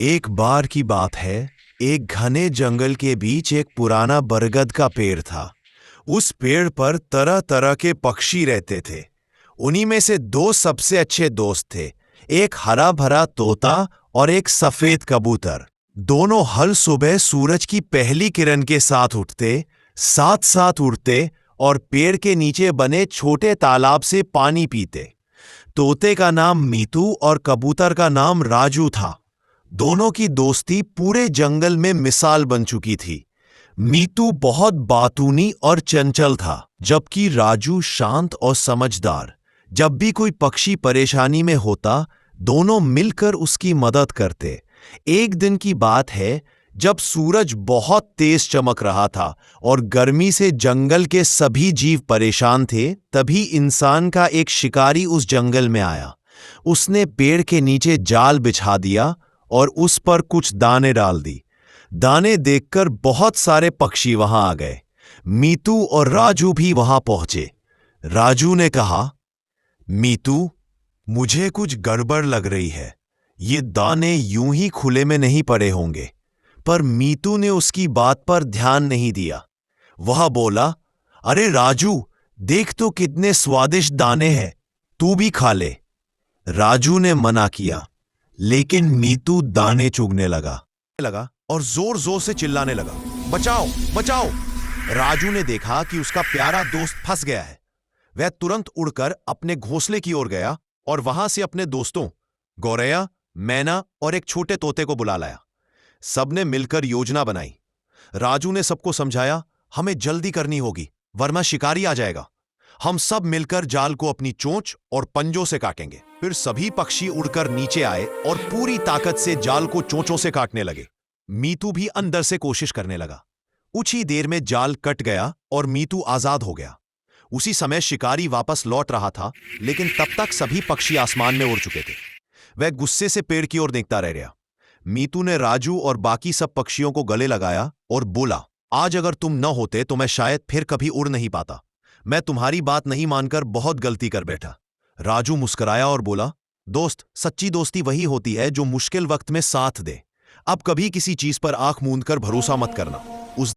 एक बार की बात है। एक घने जंगल के बीच एक पुराना बरगद का पेड़ था। उस पेड़ पर तरह तरह के पक्षी रहते थे। उन्हीं में से दो सबसे अच्छे दोस्त थे, एक हरा भरा तोता और एक सफेद कबूतर। दोनों हर सुबह सूरज की पहली किरण के साथ उठते, साथ साथ उड़ते और पेड़ के नीचे बने छोटे तालाब से पानी पीते। तोते का नाम मीतू और कबूतर का नाम राजू था। दोनों की दोस्ती पूरे जंगल में मिसाल बन चुकी थी। मीतू बहुत बातूनी और चंचल था, जबकि राजू शांत और समझदार। जब भी कोई पक्षी परेशानी में होता, दोनों मिलकर उसकी मदद करते। एक दिन की बात है, जब सूरज बहुत तेज चमक रहा था और गर्मी से जंगल के सभी जीव परेशान थे, तभी इंसान का एक शिकारी उस जंगल में आया। उसने पेड़ के नीचे जाल बिछा दिया और उस पर कुछ दाने डाल दी। दाने देखकर बहुत सारे पक्षी वहां आ गए। मीतू और राजू भी वहां पहुंचे। राजू ने कहा, मीतू, मुझे कुछ गड़बड़ लग रही है। ये दाने यूं ही खुले में नहीं पड़े होंगे। पर मीतू ने उसकी बात पर ध्यान नहीं दिया। वह बोला, अरे राजू, देख तो कितने स्वादिष्ट दाने हैं, तू भी खा ले। राजू ने मना किया, लेकिन मीतू दाने चुगने लगा और जोर जोर से चिल्लाने लगा, बचाओ बचाओ। राजू ने देखा कि उसका प्यारा दोस्त फंस गया है। वह तुरंत उड़कर अपने घोंसले की ओर गया और वहां से अपने दोस्तों गौरैया, मैना और एक छोटे तोते को बुला लाया। सबने मिलकर योजना बनाई। राजू ने सबको समझाया, हमें जल्दी करनी होगी वरना शिकारी आ जाएगा। हम सब मिलकर जाल को अपनी चोंच और पंजों से काटेंगे। फिर सभी पक्षी उड़कर नीचे आए और पूरी ताकत से जाल को चोंचों से काटने लगे। मीतू भी अंदर से कोशिश करने लगा। कुछ ही देर में जाल कट गया और मीतू आजाद हो गया। उसी समय शिकारी वापस लौट रहा था, लेकिन तब तक सभी पक्षी आसमान में उड़ चुके थे। वह गुस्से से पेड़ की ओर देखता रह गया। मीतू ने राजू और बाकी सब पक्षियों को गले लगाया और बोला, आज अगर तुम न होते तो मैं शायद फिर कभी उड़ नहीं पाता। मैं तुम्हारी बात नहीं मानकर बहुत गलती कर बैठा। राजू मुस्कुराया और बोला, दोस्त, सच्ची दोस्ती वही होती है जो मुश्किल वक्त में साथ दे। अब कभी किसी चीज पर आंख मूंद कर भरोसा मत करना।